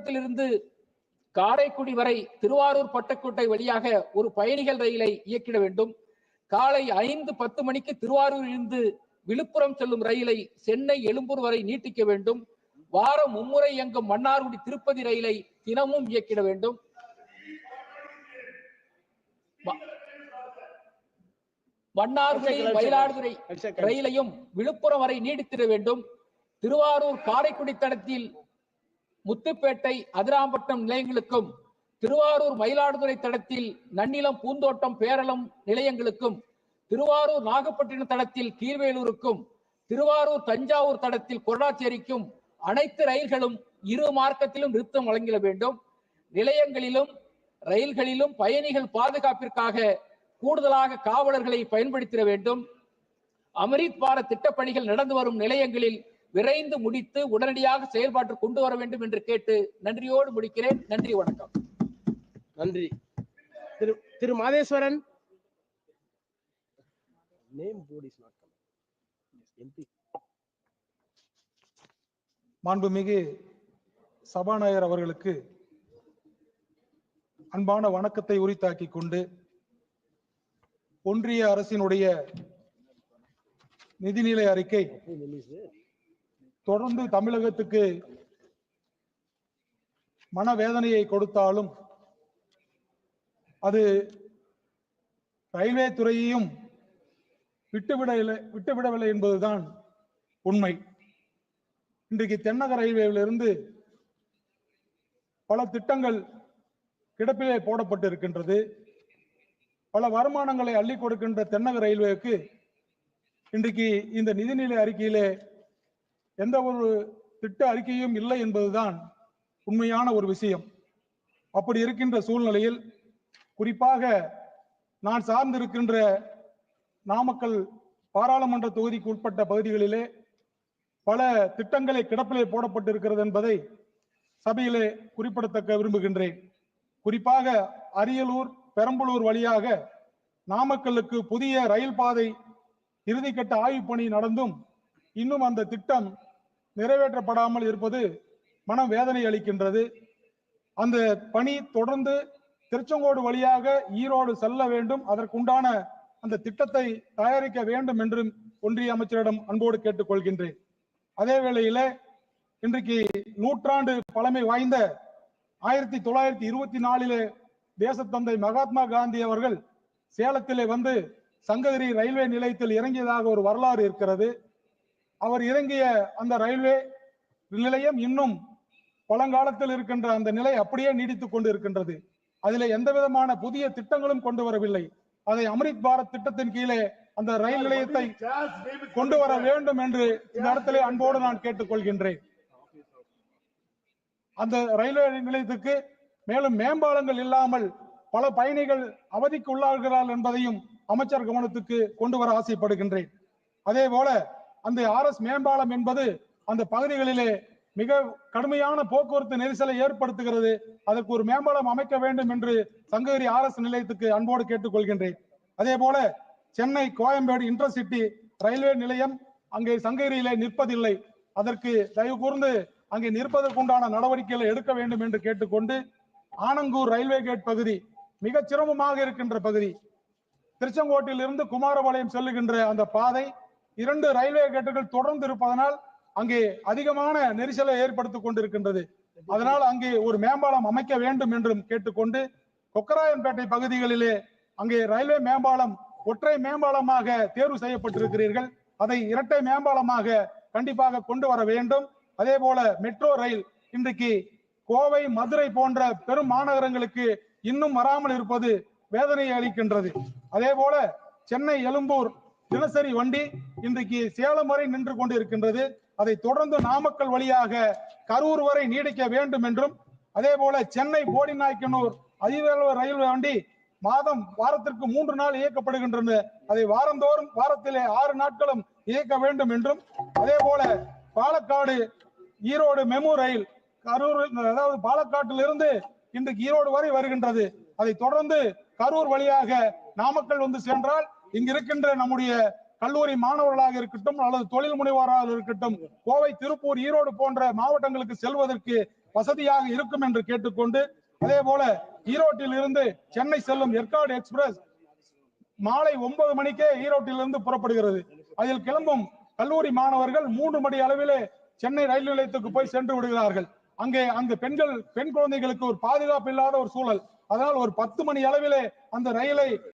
விழுப்புரத்திலிருந்து காரைக்குடி வரை திருவாரூர் பட்டுக்கோட்டை வழியாக ஒரு பயணிகள் ரயிலை இயக்கிட வேண்டும். காலை 5:10 மணிக்கு திருவாரூரில் இருந்து விழுப்புரம் செல்லும் ரயிலை சென்னை எழும்பூர் வரை நீட்டிக்க வேண்டும். வாரம் மும்முறை இயங்கும் மன்னார்குடி திருப்பதி ரயிலை தினமும் இயக்கிட வேண்டும். மன்னார்குடி மயிலாடுதுறை ரயிலையும் விழுப்புரம் வரை நீடித்திட வேண்டும். திருவாரூர் காரைக்குடி தடத்தில் முத்துப்பேட்டை அதிராம்பட்டினம் நிலையங்களுக்கும், திருவாரூர் மயிலாடுதுறை தடத்தில் நன்னிலம் பூந்தோட்டம் பேரளம் நிலையங்களுக்கும், திருவாரூர் நாகப்பட்டினம் தடத்தில் கீழ்வேலூருக்கும், திருவாரூர் தஞ்சாவூர் தடத்தில் கொரடாச்சேரிக்கும் அனைத்து ரயில்களும் இரு மார்க்கத்திலும் நிறுத்தம் வழங்கிட வேண்டும். நிலையங்களிலும் ரயில்களிலும் பயணிகள் பாதுகாப்பிற்காக கூடுதலாக காவலர்களை பயன்படுத்திட வேண்டும். அமிர்த் பாரத் திட்டப்பணிகள் நடந்து வரும் நிலையங்களில் விரைந்து முடித்து உடனடியாக செயல்பாட்டு கொண்டு வர வேண்டும் என்று கேட்டு நன்றியோடு முடிக்கிறேன். நன்றி, வணக்கம். நன்றி. திரு மாதேஸ்வரன். மாண்புமிகு சபாநாயகர் அவர்களுக்கு அன்பான வணக்கத்தை உரித்தாக்கிக் கொண்டு, ஒன்றிய அரசினுடைய நிதிநிலை அறிக்கை தொடர்ந்து தமிழகத்துக்கு மனவேதனையை கொடுத்தாலும் அது ரயில்வே துறையையும் விட்டுவிடவில்லை என்பதுதான் உண்மை. இன்றைக்கு தென்னக ரயில்வேயிலிருந்து பல திட்டங்கள் கிடப்பிலே போடப்பட்டு இருக்கின்றது. பல வருமானங்களை அள்ளி கொடுக்கின்ற தென்னக ரயில்வேக்கு இன்றைக்கு இந்த நிதிநிலை அறிக்கையிலே எந்த ஒரு திட்ட அறிக்கையும் இல்லை என்பதுதான் உண்மையான ஒரு விஷயம். அப்படி இருக்கின்ற சூழ்நிலையில் குறிப்பாக நான் சார்ந்திருக்கின்ற நாமக்கல் பாராளுமன்ற தொகுதிக்கு உட்பட்ட பகுதிகளிலே பல திட்டங்களை கிடப்பிலே போடப்பட்டிருக்கிறது என்பதை சபையிலே குறிப்பிடத்தக்க விரும்புகின்றேன். குறிப்பாக அரியலூர் பெரம்பலூர் வழியாக நாமக்கல்லுக்கு புதிய ரயில் பாதை இறுதிக்கட்ட ஆய்வு பணி நடந்தும் இன்னும் அந்த திட்டம் நிறைவேற்றப்படாமல் இருப்பது மனம் வேதனை அளிக்கின்றது. அந்த பணி தொடர்ந்து திருச்செங்கோடு வழியாக ஈரோடு செல்ல வேண்டும். அதற்குண்டான அந்த திட்டத்தை தயாரிக்க வேண்டும் என்றும் ஒன்றிய அமைச்சரிடம் அன்போடு கேட்டுக்கொள்கின்றேன். அதே வேளையில இன்றைக்கு நூற்றாண்டு பழமை வாய்ந்த 1924 தேசத்தந்தை மகாத்மா காந்தி அவர்கள் சேலத்திலே வந்து சங்ககிரி ரயில்வே நிலையத்தில் இறங்கியதாக ஒரு வரலாறு இருக்கிறது. அவர் இறங்கிய அந்த ரயில்வே நிலையம் இன்னும் பழங்காலத்தில் இருக்கின்ற அந்த நிலை அப்படியே நீடித்துக் கொண்டு இருக்கின்றது. அதிலே எந்த விதமான புதிய திட்டங்களும் கொண்டு வரவில்லை. அதை அமிர்த் பாரத் திட்டத்தின் கீழே அந்த ரயில் நிலையத்தை கொண்டு வர வேண்டும் என்று இந்த இடத்திலே அன்போடு நான் கேட்டுக்கொள்கின்றேன். அந்த ரயில்வே நிலையத்துக்கு மேலும் மேம்பாலங்கள் இல்லாமல் பல பயணிகள் அவதிக்கு உள்ளாகிறார்கள் என்பதையும் அமைச்சர் கவனத்துக்கு கொண்டு வர ஆசைப்படுகின்றேன். அதே போல அந்த RS மேம்பாலம் என்பது அந்த பகுதிகளிலே மிக கடுமையான போக்குவரத்து நெரிசலை ஏற்படுத்துகிறது. அதற்கு ஒரு மேம்பாலம் அமைக்க வேண்டும் என்று சங்ககிரி RS நிலையத்துக்கு அன்போடு கேட்டுக்கொள்கின்றேன். அதே போல சென்னை கோயம்பேடு இன்டர்சிட்டி ரயில்வே நிலையம் அங்கே சங்ககிரியிலே நிற்பதில்லை. அதற்கு தயவு கூர்ந்து அங்கே நிற்பதற்குண்டான நடவடிக்கைகளை எடுக்க வேண்டும் என்று கேட்டுக்கொண்டு, ஆனங்கூர் ரயில்வே கேட் பகுதி மிக சிரமமாக இருக்கின்ற பகுதி. திருச்செங்கோட்டில் இருந்து குமாரபாளையம் செல்லுகின்ற அந்த பாதை 2 ரயில்வே கேட்டுகள் தொடர்ந்து இருப்பதனால் அங்கே அதிகமான நெரிசலை ஏற்படுத்திக் கொண்டிருக்கின்றது. அதனால் அங்கே ஒரு மேம்பாலம் அமைக்க வேண்டும் என்றும் கேட்டுக்கொண்டு, கொக்கராயன்பேட்டை பகுதிகளிலே அங்கே ரயில்வே மேம்பாலம் ஒற்றை மேம்பாலமாக தேர்வு செய்யப்பட்டிருக்கிறீர்கள். அதை இரட்டை மேம்பாலமாக கண்டிப்பாக கொண்டு வர வேண்டும். அதே போல மெட்ரோ ரயில் இன்றைக்கு கோவை மதுரை போன்ற பெரும் மாநகரங்களுக்கு இன்னும் வராமல் இருப்பது வேதனையை அளிக்கின்றது. அதே போல சென்னை எழும்பூர் தினசரி வண்டி இன்றைக்கு சேலம் வரை நின்று கொண்டு இருக்கின்றது. அதை தொடர்ந்து நாமக்கல் வழியாக கரூர் வரை நீடிக்க வேண்டும் என்றும், அதே போல சென்னை போடிநாயக்கனூர் அதிவேக ரயில் வண்டி வாரத்திற்கு 3 நாள் இயக்கப்படுகின்றது. அதை வாரந்தோறும் வாரத்திலே 6 நாட்களும் இயக்க வேண்டும் என்றும், அதே போல பாலக்காடு ஈரோடு மெமு ரயில் கரூர் அதாவது பாலக்காட்டிலிருந்து இன்றைக்கு ஈரோடு வரை வருகின்றது. அதை தொடர்ந்து கரூர் வழியாக நாமக்கல் வந்து சென்றால் இங்கு இருக்கின்ற நம்முடைய கல்லூரி மாணவர்களாக இருக்கட்டும் அல்லது தொழில் முனைவோராக இருக்கட்டும் கோவை திருப்பூர் ஈரோடு போன்ற மாவட்டங்களுக்கு செல்வதற்கு வசதியாக இருக்கும் என்று கேட்டுக்கொண்டு, அதே போல ஈரோட்டில் இருந்து சென்னை செல்லும் ஏற்காடு எக்ஸ்பிரஸ் மாலை 9 மணிக்கே ஈரோட்டிலிருந்து புறப்படுகிறது. அதில் கிளம்பும் கல்லூரி மாணவர்கள் 3 மணி அளவிலே சென்னை ரயில் நிலையத்துக்கு போய் சென்று விடுகிறார்கள். அங்கு பெண் குழந்தைகளுக்கு ஒரு பாதுகாப்பு இல்லாத ஒரு சூழல். அதனால் ஒரு 10 மணி அளவிலே அந்த ரயிலை